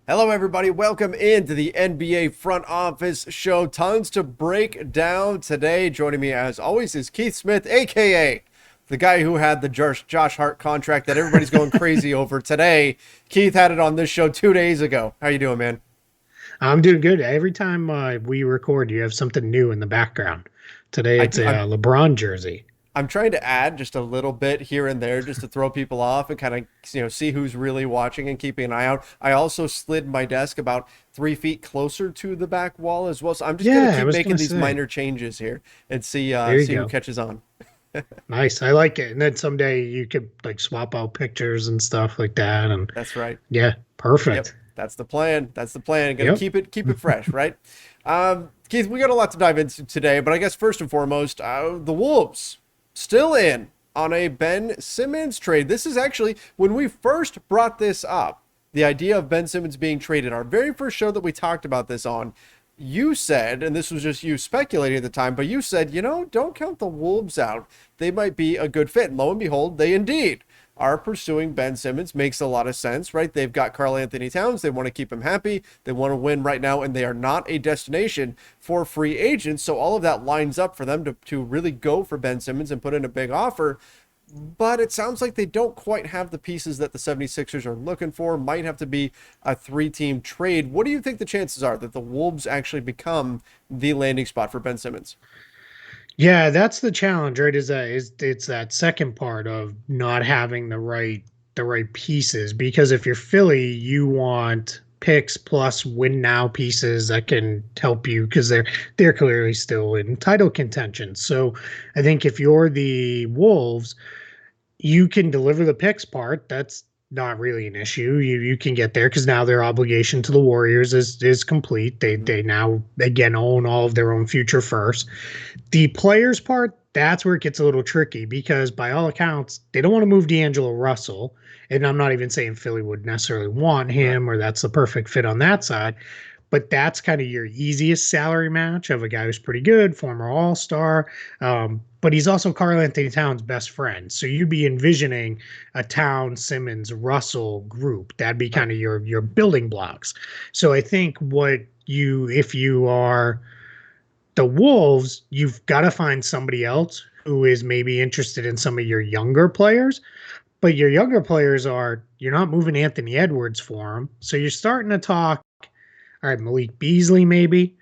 Hello, everybody. Welcome into the NBA Front Office Show. Tons to break down today. Joining me, as always, is Keith Smith, a.k.a. the guy who had the Josh Hart contract that everybody's going crazy over today. Keith had it on this show 2 days ago. How you doing, man? I'm doing good. Every time we record, you have something new in the background. Today, I it's do. a LeBron jersey. I'm trying to add just a little bit here and there just to throw people off and kind of see who's really watching and keeping an eye out. I also slid my desk about 3 feet closer to the back wall as well. So I'm just gonna Yeah, I keep was making gonna these say. minor changes here and There you see who go. catches on. Nice. I like it. And then someday you could like swap out pictures and stuff like that. And That's right. yeah, Yep, perfect. that's the plan. That's the plan. Got to Yep. keep it fresh, right? Keith, we got a lot to dive into today, but I guess first and foremost, the Wolves still in on a Ben Simmons trade. This is actually when we first brought this up, the idea of Ben Simmons being traded. Our very first show that we talked about this on, you said, and this was just you speculating at the time, but you said, don't count the Wolves out. They might be a good fit. And lo and behold, they indeed are pursuing Ben Simmons. Makes a lot of sense, right? They've got Karl Anthony Towns. They want to keep him happy. They want to win right now, and they are not a destination for free agents. So all of that lines up for them to really go for Ben Simmons and put in a big offer. But it sounds like they don't quite have the pieces that the 76ers are looking for. Might have to be a three-team trade. What do you think the chances are that the Wolves actually become the landing spot for Ben Simmons? Yeah, that's the challenge, right? Is it's that second part of not having the right pieces. Because if you're Philly, you want picks plus win now pieces that can help you because they're clearly still in title contention. So I think if you're the Wolves, you can deliver the picks part. That's not really an issue. You can get there because now their obligation to the Warriors is complete. Mhm. They now again own all of their own future first. The players part, that's where it gets a little tricky because by all accounts, they don't want to move D'Angelo Russell. And I'm not even saying Philly would necessarily want Right. him or that's the perfect fit on that side. But that's kind of your easiest salary match of a guy who's pretty good, former All Star. But he's also Karl Anthony Towns' best friend. So you'd be envisioning a Towns, Simmons, Russell group. That'd be Right. kind of your building blocks. So I think if you are the Wolves, you've got to find somebody else who is maybe interested in some of your younger players. But your younger players you're not moving Anthony Edwards for them. So you're starting to talk, all right, Malik Beasley maybe.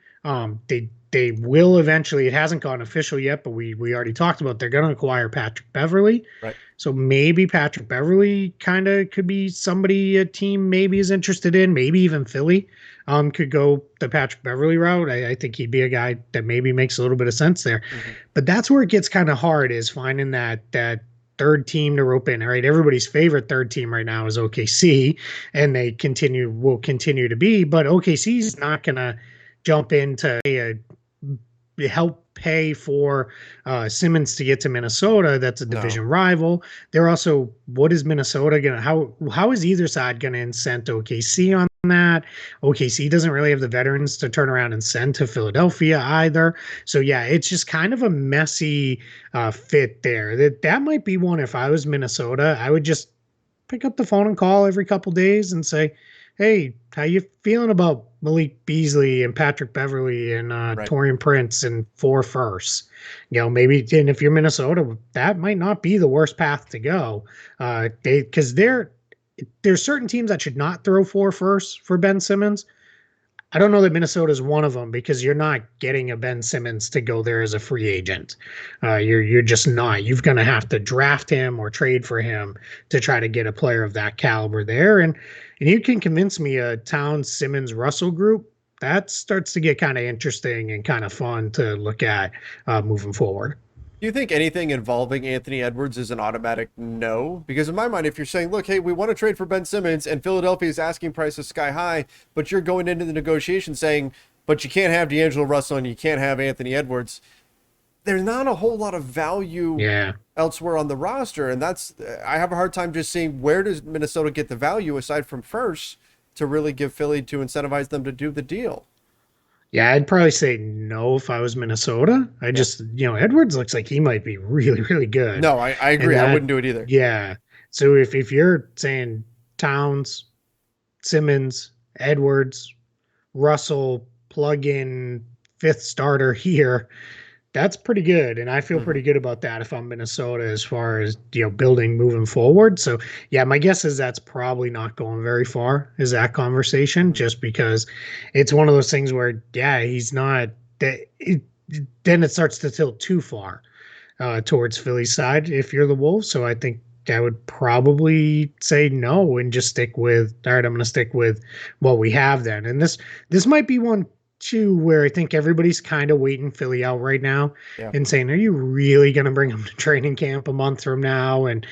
They will eventually. It hasn't gone official yet, but we already talked about they're going to acquire Patrick Beverly. Right. So maybe Patrick Beverly kind of could be somebody a team maybe is interested in. Maybe even Philly could go the Patrick Beverly route. I think he'd be a guy that maybe makes a little bit of sense there. Mhm. But that's where it gets kind of hard is finding that third team to rope in. All right, everybody's favorite third team right now is OKC, and will continue to be. But OKC is not going to jump into help pay for Simmons to get to Minnesota. That's a No. division rival. They're also, what is Minnesota gonna? How is either side going to incent OKC on that? OKC doesn't really have the veterans to turn around and send to Philadelphia either. So yeah, it's just kind of a messy fit there. That might be one. If I was Minnesota, I would just pick up the phone and call every couple days and say, "Hey, how you feeling about Malik Beasley and Patrick Beverly and Right. Torian Prince and four firsts?" Maybe. And if you're Minnesota, that might not be the worst path to go. Because there's certain teams that should not throw four firsts for Ben Simmons. I don't know that Minnesota is one of them because you're not getting a Ben Simmons to go there as a free agent. You're just not. You're going to have to draft him or trade for him to try to get a player of that caliber there. And you can convince me a Towns, Simmons, Russell group that starts to get kind of interesting and kind of fun to look at moving forward. Do you think anything involving Anthony Edwards is an automatic no? Because in my mind, if you're saying, look, hey, we want to trade for Ben Simmons and Philadelphia's asking price is sky high, but you're going into the negotiation saying, but you can't have D'Angelo Russell and you can't have Anthony Edwards, there's not a whole lot of value Yeah. elsewhere on the roster. And I have a hard time just seeing where does Minnesota get the value aside from first to really give Philly to incentivize them to do the deal. Yeah, I'd probably say no if I was Minnesota. Yeah. Edwards looks like he might be really, really good. No, I And agree. I that, wouldn't do it either. yeah. So if you're saying Towns, Simmons, Edwards, Russell, plug in fifth starter here. That's pretty good, and I feel Hmm. pretty good about that if I'm Minnesota as far as building moving forward. So yeah, my guess is that's probably not going very far. Is that conversation Hmm. just because it's one of those things where yeah, he's not that. Then it starts to tilt too far towards Philly's side if you're the Wolves. So I think I would probably say no and just stick with all right. I'm going to stick with what we have then. And this might be one too where I think everybody's kind of waiting Philly out right now Yeah. and saying, are you really going to bring him to training camp a month from now and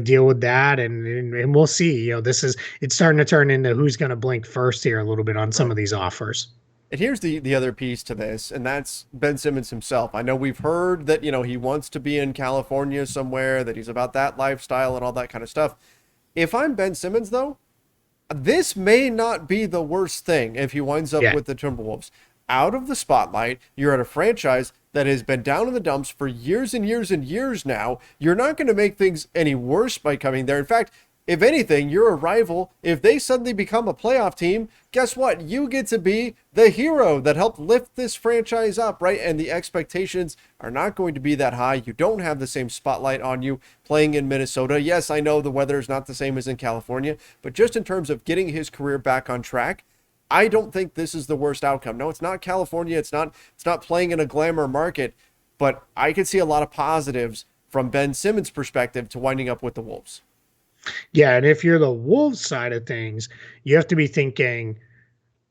deal with that? And we'll see. This is it's starting to turn into who's going to blink first here a little bit on some Right. of these offers. And here's the other piece to this, and that's Ben Simmons himself. I know we've heard that, he wants to be in California somewhere, that he's about that lifestyle and all that kind of stuff. If I'm Ben Simmons, though, this may not be the worst thing if he winds up Yeah. with the Timberwolves. Out of the spotlight, you're at a franchise that has been down in the dumps for years and years and years now. You're not going to make things any worse by coming there. In fact, if anything, you're a rival. If they suddenly become a playoff team, guess what? You get to be the hero that helped lift this franchise up, right? And the expectations are not going to be that high. You don't have the same spotlight on you playing in Minnesota. Yes, I know the weather is not the same as in California, but just in terms of getting his career back on track, I don't think this is the worst outcome. No, it's not California. It's not playing in a glamour market, but I could see a lot of positives from Ben Simmons' perspective to winding up with the Wolves. Yeah, and if you're the Wolves side of things, you have to be thinking,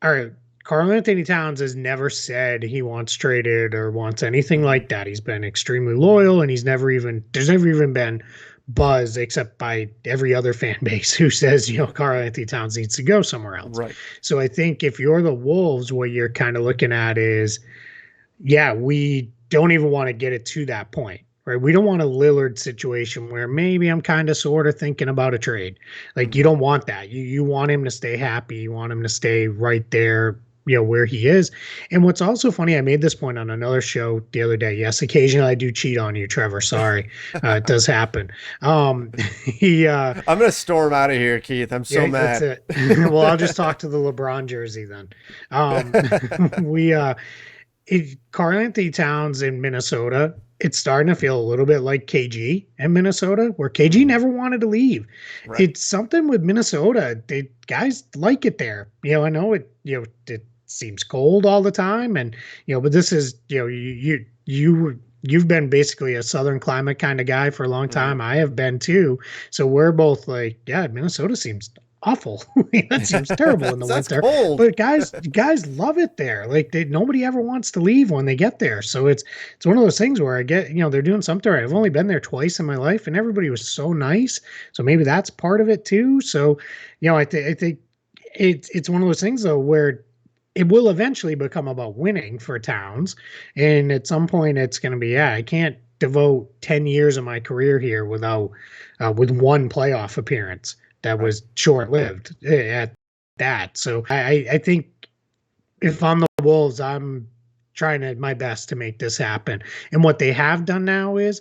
all right, Karl Anthony Towns has never said he wants traded or wants anything Mm-hmm. like that. He's been extremely loyal and there's never even been buzz except by every other fan base who says, Karl Anthony Towns needs to go somewhere else. Right. So I think if you're the Wolves, what you're kind of looking at is yeah, we don't even want to get it to that point, right? We don't want a Lillard situation where maybe I'm kind of sort of thinking about a trade. Like you Mm-hmm. don't want that. You want him to stay happy. You want him to stay right there, where he is. And what's also funny, I made this point on another show the other day. Yes, occasionally I do cheat on you, Trevor. Sorry, it does happen. He I'm gonna storm out of here, Keith. I'm so yeah, that's mad. it. Well, I'll just talk to the LeBron jersey then. Um, we Karl Anthony Towns in Minnesota, it's starting to feel a little bit like KG in Minnesota, where KG Mhm. never wanted to leave. Right. It's something with Minnesota. They guys like it there. I know it seems cold all the time, and but this is you've been basically a southern climate kind of guy for a long Mm-hmm. time. I have been too. So we're both like, yeah, Minnesota seems awful. That seems terrible in the That's winter. cold. But guys love it there. Like nobody ever wants to leave when they get there. So it's one of those things where I get, they're doing something right. I've only been there twice in my life and everybody was so nice. So maybe that's part of it too. So, I think it's one of those things though where it will eventually become about winning for Towns. And at some point it's going to be, yeah, I can't devote 10 years of my career here without with one playoff appearance that Right. was short lived at that. So I think if I'm the Wolves, I'm trying my best to make this happen. And what they have done now is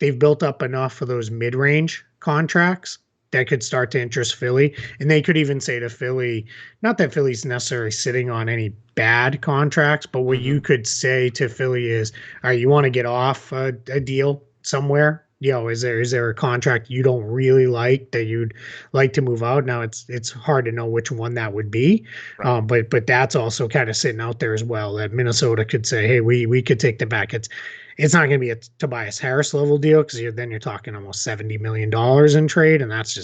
they've built up enough of those mid range contracts that could start to interest Philly. And they could even say to Philly, not that Philly's necessarily sitting on any bad contracts, but what Mm-hmm. you could say to Philly is, all right, you want to get off a deal somewhere? Is there a contract you don't really like that you'd like to move out? Now it's hard to know which one that would be, Right. but that's also kind of sitting out there as well. That Minnesota could say, hey, we could take the back. It's not going to be a Tobias Harris level deal because then you're talking almost $70 million in trade, and that's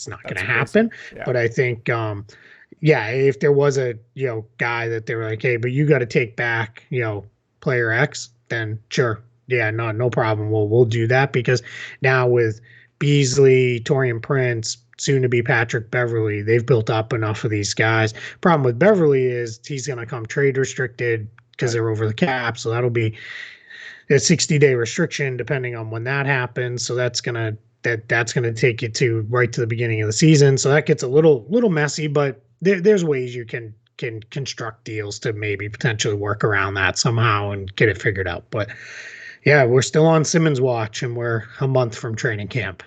not going That's to crazy. happen. Yeah. But I think yeah, if there was a guy that they were like, hey, but you got to take back player X, then sure, yeah, no problem. We'll do that because now with Beasley, Torian Prince, soon to be Patrick Beverly, they've built up enough of these guys. Problem with Beverly is he's going to come trade restricted because Right. they're over the cap, so that'll be a 60-day restriction depending on when that happens. So that's gonna take you to right to the beginning of the season. So that gets a little messy, but there's ways you can construct deals to maybe potentially work around that somehow and get it figured out. But yeah, we're still on Simmons watch and we're a month from training camp.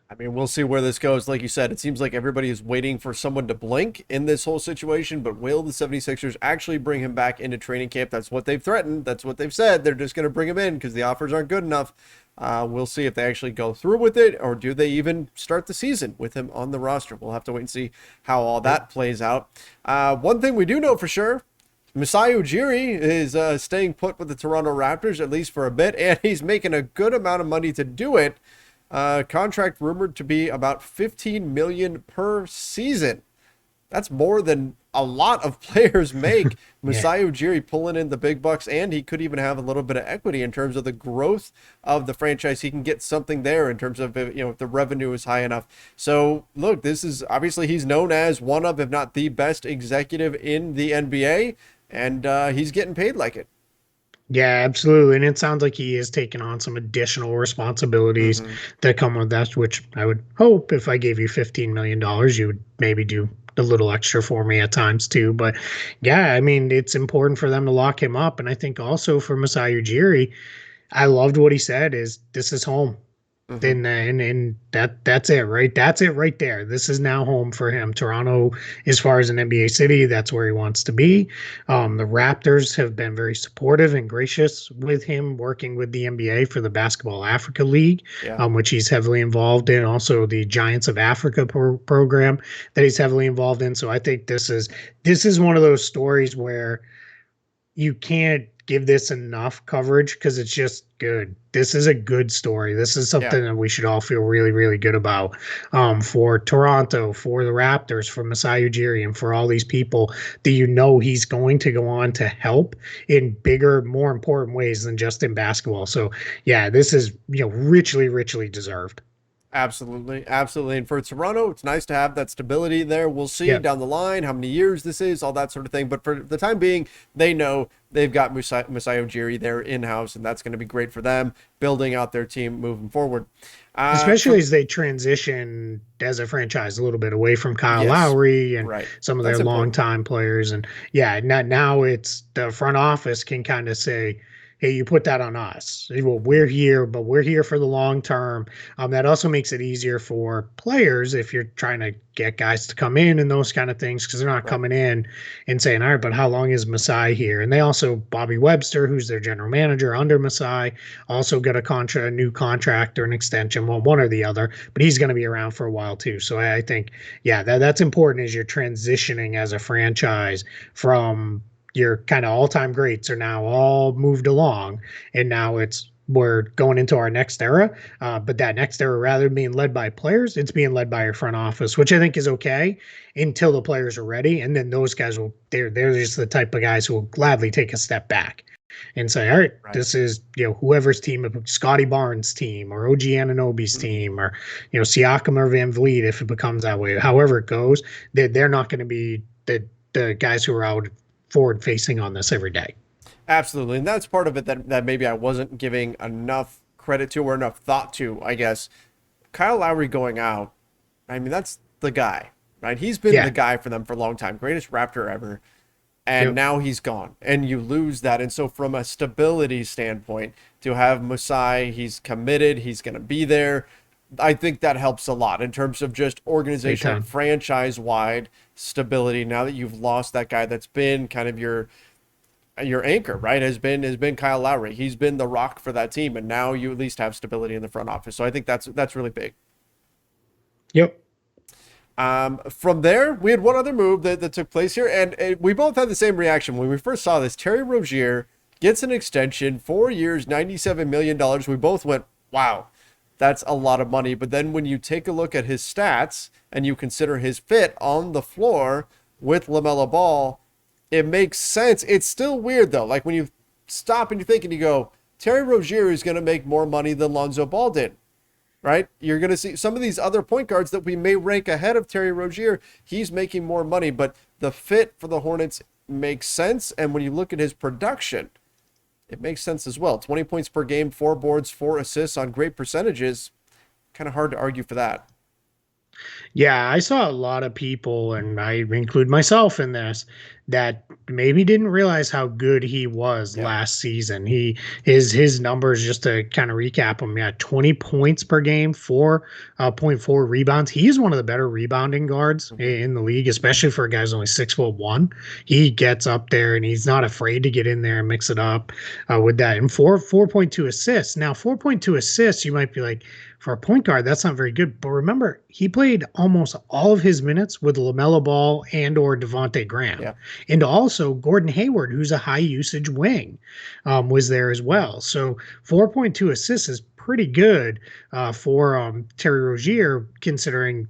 I mean, we'll see where this goes. Like you said, it seems like everybody is waiting for someone to blink in this whole situation, but will the 76ers actually bring him back into training camp? That's what they've threatened. That's what they've said. They're just going to bring him in because the offers aren't good enough. We'll see if they actually go through with it, or do they even start the season with him on the roster. We'll have to wait and see how all that plays out. One thing we do know for sure, Masai Ujiri is staying put with the Toronto Raptors, at least for a bit, and he's making a good amount of money to do it. Contract rumored to be about $15 million per season. That's more than a lot of players make. Masai Ujiri pulling in the big bucks, and he could even have a little bit of equity in terms of the growth of the franchise. He can get something there in terms of, if the revenue is high enough. So look, this is obviously, he's known as one of, if not the best executive in the NBA, and he's getting paid like it. Yeah, absolutely. And it sounds like he is taking on some additional responsibilities that come with that, which I would hope if I gave you $15 million, you would maybe do a little extra for me at times too. But yeah, I mean, it's important for them to lock him up. And I think also for Masai Ujiri, I loved what he said is this is home. Then and that's it, right? That's it right there. This is now home for him. Toronto, as far as an NBA city, that's where he wants to be. The Raptors have been very supportive and gracious with him working with the NBA for the Basketball Africa League, Yeah, which he's heavily involved in. Also, the Giants of Africa program that he's heavily involved in. So I think this is one of those stories where you can't give this enough coverage because it's just good. This is a good story. This is yeah. something that we should all feel really, really good about. For Toronto, for the Raptors, for Masai Ujiri, and for all these people that he's going to go on to help in bigger, more important ways than just in basketball. So yeah, this is richly, richly deserved. Absolutely, absolutely. And for Toronto, it's nice to have that stability there. We'll see Yeah. down the line how many years this is, all that sort of thing. But for the time being, they know they've got Masai Ujiri there in-house, and that's going to be great for them, building out their team moving forward. Especially as they transition as a franchise a little bit away from Kyle Yes, Lowry and right. some of their That's important. longtime players. And yeah, now it's the front office can kind of say, hey, you put that on us. Well, we're here, but we're here for the long term. That also makes it easier for players if you're trying to get guys to come in and those kind of things because they're not Right. coming in and saying, all right, but how long is Masai here? And they also, Bobby Webster, who's their general manager under Masai, also got a new contract or an extension, well, one or the other, but he's going to be around for a while too. So I think, yeah, that's important as you're transitioning as a franchise from your kind of all-time greats are now all moved along, and now we're going into our next era. But that next era, rather than being led by players, it's being led by your front office, which I think is okay until the players are ready, and then those guys they're just the type of guys who will gladly take a step back and say, all right, Right. this is whoever's team, Scotty Barnes' team or OG Anunoby's Mhm. team, or Siakam or Van Vliet if it becomes that way. However it goes, they're not going to be the guys who are out forward facing on this every day. Absolutely. And that's part of it that maybe I wasn't giving enough credit to or enough thought to, I guess. Kyle Lowry going out, I mean, that's the guy, right? He's been the Yeah. guy for them for a long time, greatest Raptor ever. And Yep. now he's gone, and you lose that. And so, from a stability standpoint, to have Masai, he's committed, he's going to be there. I think that helps a lot in terms of just Big organizational, time. franchise wide stability. Now that you've lost that guy that's been kind of your anchor, right? Has been Kyle Lowry. He's been the rock for that team, and now you at least have stability in the front office. So I think that's really big. Yep. From there, we had one other move that took place here, and we both had the same reaction when we first saw this. Terry Rozier gets an extension, 4 years, $97 million. We both went, wow, that's a lot of money. But then when you take a look at his stats and you consider his fit on the floor with LaMelo Ball, it makes sense. It's still weird, though. Like when you stop and you think and you go, Terry Rozier is going to make more money than Lonzo Ball did, right? You're going to see some of these other point guards that we may rank ahead of Terry Rozier. He's making more money, but the fit for the Hornets makes sense. And when you look at his production, it makes sense as well. 20 points per game, 4 boards, 4 assists on great percentages. Kind of hard to argue for that. Yeah, I saw a lot of people, and I include myself in this, that maybe didn't realize how good he was Yeah. last season. His numbers, just to kind of recap them, yeah, 20 points per game, 4.4 rebounds. He is one of the better rebounding guards Hmm. in the league, especially for a guy who's only 6'1". He gets up there and he's not afraid to get in there and mix it up with that. And 4.2 assists. Now, 4.2 assists, you might be like, for a point guard, that's not very good. But remember, he played almost all of his minutes with LaMelo Ball and or Devontae Graham. Yeah. And also Gordon Hayward, who's a high usage wing, was there as well. So 4.2 assists is pretty good for Terry Rozier, considering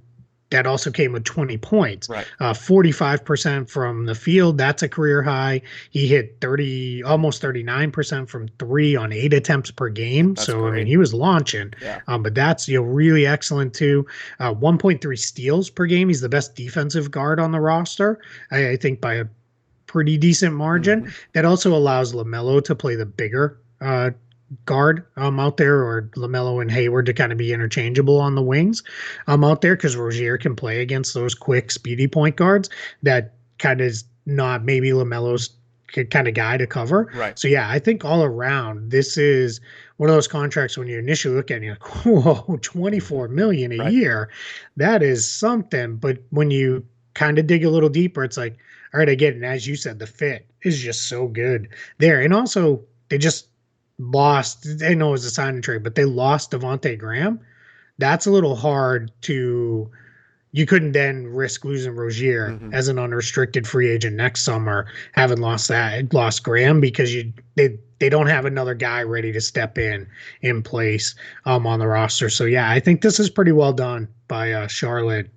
that also came with 20 points. Right. 45% from the field, that's a career high. He hit 30, almost 39% from three on 8 attempts per game. That's So I mean, great. he was launching, Yeah. but that's really excellent too. 1.3 steals per game. He's the best defensive guard on the roster, I think, by a pretty decent margin. Hmm. That also allows LaMelo to play the bigger guard out there, or LaMelo and Hayward to kind of be interchangeable on the wings out there, because Rozier can play against those quick, speedy point guards that kind of is not maybe LaMelo's kind of guy to cover. Right. So yeah, I think all around this is one of those contracts when you initially look at it, you're like, whoa, Hmm. 24 million a Right. year. That is something. But when you kind of dig a little deeper, it's like, all right, I get it. And as you said, the fit is just so good there. And also they just lost. I know it was a sign and trade, but they lost Devontae Graham. That's a little hard to. You couldn't then risk losing Rozier Hmm. as an unrestricted free agent next summer, having lost Graham, because they don't have another guy ready to step in place on the roster. So yeah, I think this is pretty well done by Charlotte,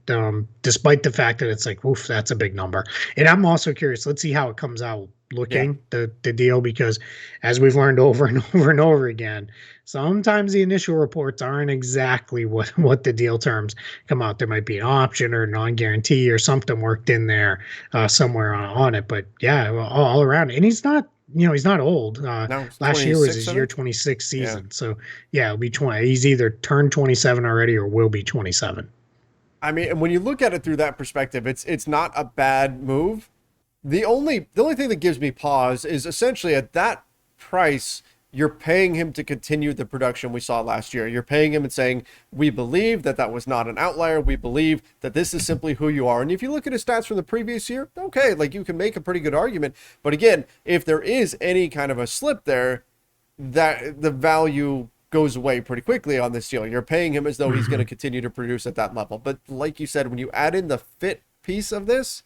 despite the fact that it's like, oof, that's a big number. And I'm also curious. Let's see how it comes out Yeah. looking the deal, because as we've learned over and over and over again, sometimes the initial reports aren't exactly what the deal terms come out. There might be an option or non-guarantee or something worked in there somewhere on it. But yeah, all around, and he's not old. Now it's Last year was 26, his I year think. 26 Yeah. season, so yeah, it'll be 20. He's either turned 27 already or will be 27. I mean, and when you look at it through that perspective, it's not a bad move. The only thing that gives me pause is essentially at that price, you're paying him to continue the production we saw last year. You're paying him and saying, we believe that that was not an outlier. We believe that this is simply who you are. And if you look at his stats from the previous year, okay, like you can make a pretty good argument. But again, if there is any kind of a slip there, that the value goes away pretty quickly on this deal. You're paying him as though he's going to Mm-hmm. continue to produce at that level. But like you said, when you add in the fit piece of this,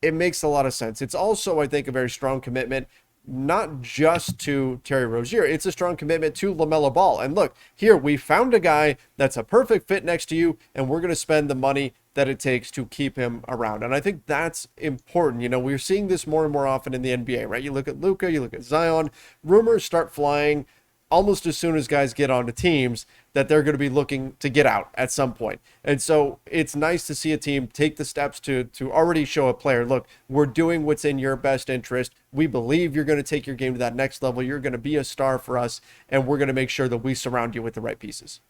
it makes a lot of sense. It's also, I think, a very strong commitment, not just to Terry Rozier. It's a strong commitment to LaMelo Ball. And look, here we found a guy that's a perfect fit next to you, and we're going to spend the money that it takes to keep him around. And I think that's important. You know, we're seeing this more and more often in the NBA, right? You look at Luka, you look at Zion, rumors start flying almost as soon as guys get onto teams that they're going to be looking to get out at some point. And so it's nice to see a team take the steps to already show a player, look, we're doing what's in your best interest. We believe you're going to take your game to that next level. You're going to be a star for us, and we're going to make sure that we surround you with the right pieces.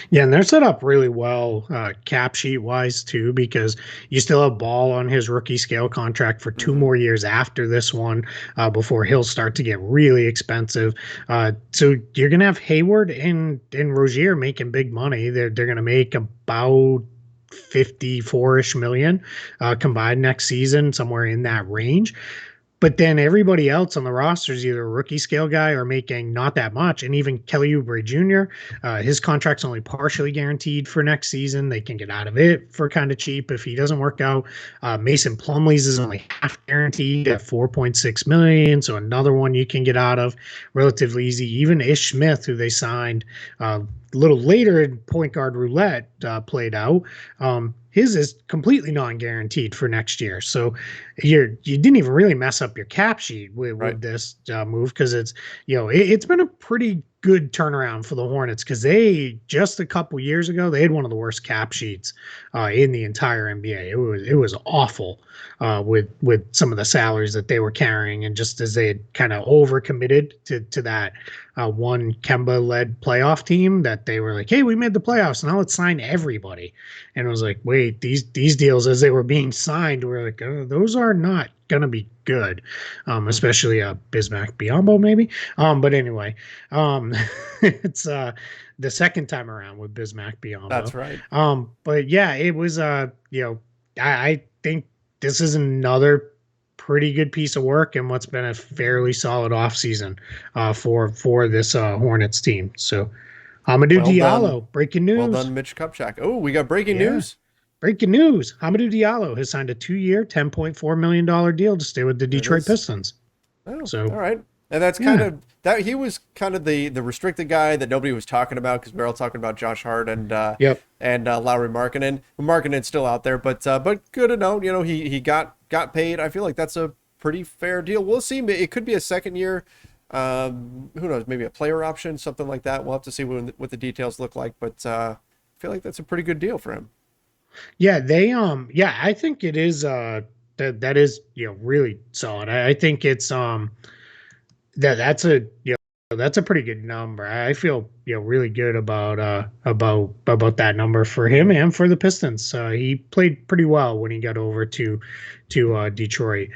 Yeah, and they're set up really well cap sheet wise too, because you still have Ball on his rookie scale contract for two Mm-hmm. more years after this one, before he'll start to get really expensive. So you're gonna have Hayward and Rozier making big money. They're gonna make about 54-ish million combined next season, somewhere in that range. But then everybody else on the roster is either a rookie scale guy or making not that much. And even Kelly Oubre Jr., his contract's only partially guaranteed for next season. They can get out of it for kind of cheap if he doesn't work out. Mason Plumlee's is only half guaranteed at 4.6 million, so another one you can get out of relatively easy. Even Ish Smith, who they signed a little later in point guard roulette, played out. His is completely non-guaranteed for next year. So you didn't even really mess up your cap sheet with Right. this move, because it's it's been a pretty good turnaround for the Hornets because they just a couple years ago they had one of the worst cap sheets in the entire NBA. It was awful with some of the salaries that they were carrying, and just as they had kind of overcommitted to that one Kemba led playoff team that they were like, hey, we made the playoffs, now let's sign everybody. And it was like, wait, these deals as they were being signed were like, oh, those are not gonna be good, Mhm. especially Bismack Biyombo maybe. But anyway, um, it's the second time around with Bismack Biyombo. That's right. But yeah, it was I think this is another pretty good piece of work and what's been a fairly solid offseason for this Hornets team. So Amadou Well done. Diallo, breaking Well news. done, Mitch Kupchak. Oh, we got breaking Yeah. news. Breaking news. Amadou Diallo has signed a 2-year, $10.4 million deal to stay with the There it Detroit is. Pistons. Oh, So all right. And that's kind yeah. of that. He was kind of the restricted guy that nobody was talking about because we are all talking about Josh Hart Yep. and Lowry Markkinen. Markkinen's still out there, but good to know. You know, he got paid. I feel like that's a pretty fair deal. We'll see. It could be a second year. Who knows? Maybe a player option, something like that. We'll have to see what the details look like. But I feel like that's a pretty good deal for him. Yeah, they yeah, I think it is that is really solid. I think it's that's a that's a pretty good number. I feel really good about that number for him Hmm. and for the Pistons. He played pretty well when he got over to Detroit.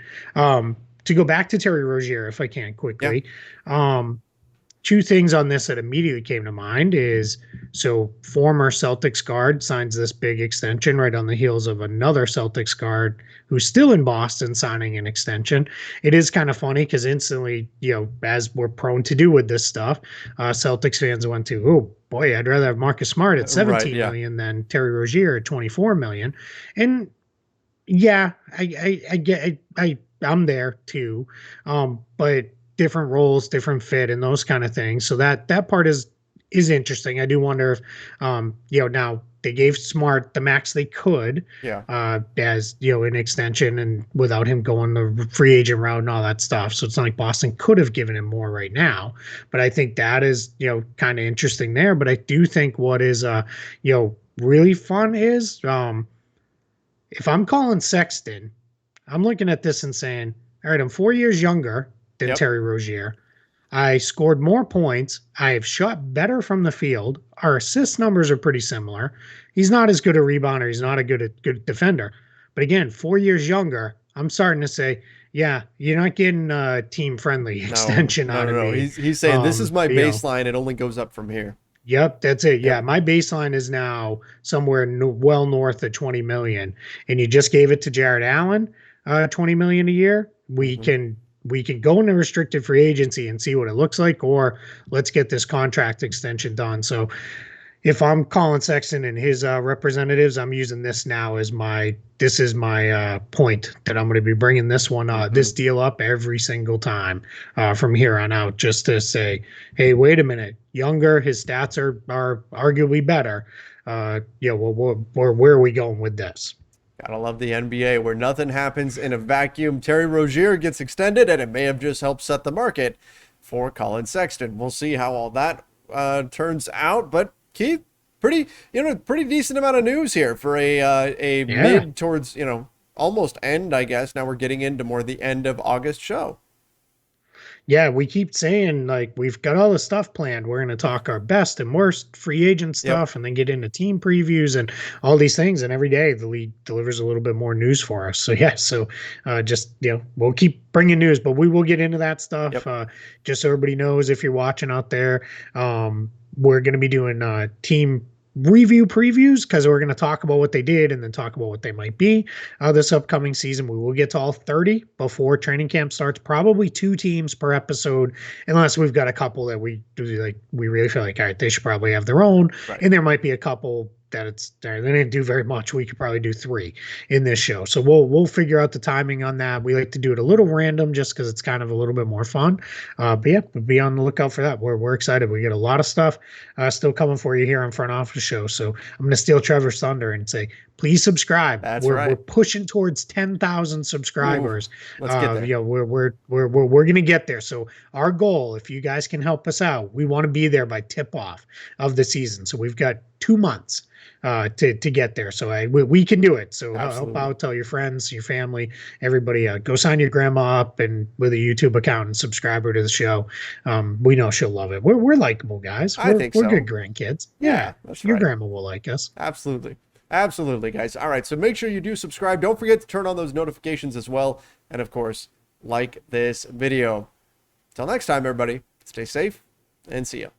To go back to Terry Rozier, if I can Yeah. quickly, um, two things on this that immediately came to mind is so former Celtics guard signs this big extension right on the heels of another Celtics guard who's still in Boston signing an extension. It is kind of funny because instantly, as we're prone to do with this stuff, Celtics fans went to, oh boy, I'd rather have Marcus Smart at Right. 17 Yeah. million than Terry Rozier at 24 million. And yeah, I get I'm there too, but different roles, different fit, and those kind of things. So that part is interesting. I do wonder if now they gave Smart the max they could Yeah. as an extension and without him going the free agent route and all that stuff. So it's not like Boston could have given him more right now. But I think that is kind of interesting there. But I do think what is really fun is if I'm calling Sexton, I'm looking at this and saying, all right, I'm 4 years younger than Yep. Terry Rozier. I scored more points. I have shot better from the field. Our assist numbers are pretty similar. He's not as good a rebounder. He's not a good defender. But again, 4 years younger, I'm starting to say, yeah, you're not getting a team friendly No. extension No. out No. of No. me. He's saying this is my You know, baseline. It only goes up from here. Yep, that's it. Yeah, Yep. my baseline is now somewhere well north of 20 million, and you just gave it to Jared Allen, 20 million a year. Hmm. We can go into restricted free agency and see what it looks like, or let's get this contract extension done. So if I'm Colin Sexton and his representatives, I'm using this now as my point that I'm going to be bringing Hmm. this deal up every single time from here on out, just to say, hey, wait a minute, younger, his stats are arguably better. Where are we going with this? Gotta love the NBA where nothing happens in a vacuum. Terry Rozier gets extended, and it may have just helped set the market for Colin Sexton. We'll see how all that turns out. But Keith, pretty decent amount of news here for a Yeah. mid towards almost end, I guess. Now we're getting into more the end of August show. Yeah, we keep saying like we've got all the stuff planned. We're going to talk our best and worst free agent Yep. stuff and then get into team previews and all these things. And every day the league delivers a little bit more news for us. So, yeah, so just, we'll keep bringing news, but we will get into that stuff Yep. just so everybody knows if you're watching out there. We're going to be doing team review previews because we're going to talk about what they did and then talk about what they might be this upcoming season. We will get to all 30 before training camp starts, probably 2 teams per episode, unless we've got a couple that we do like we really feel like, all right, they should probably have their own. Right. And there might be a couple they didn't do very much. We could probably do 3 in this show. So we'll figure out the timing on that. We like to do it a little random just because it's kind of a little bit more fun. But yeah, be on the lookout for that. We're excited. We get a lot of stuff still coming for you here on Front Office Show. So I'm going to steal Trevor's thunder and say, please subscribe. That's we're, right. We're pushing towards 10,000 subscribers. Ooh, let's get there. You know, we're going to get there. So our goal, if you guys can help us out, we want to be there by tip off of the season. So we've got 2 months to get there. So we can do it. So help out, tell your friends, your family, everybody, go sign your grandma up and with a YouTube account and subscribe her to the show. We know she'll love it. We're likable guys. I think so. We're good grandkids. Yeah, that's your right. grandma will like us. Absolutely. Absolutely, guys. All right, so make sure you do subscribe. Don't forget to turn on those notifications as well. And of course, like this video. Till next time, everybody, stay safe and see ya.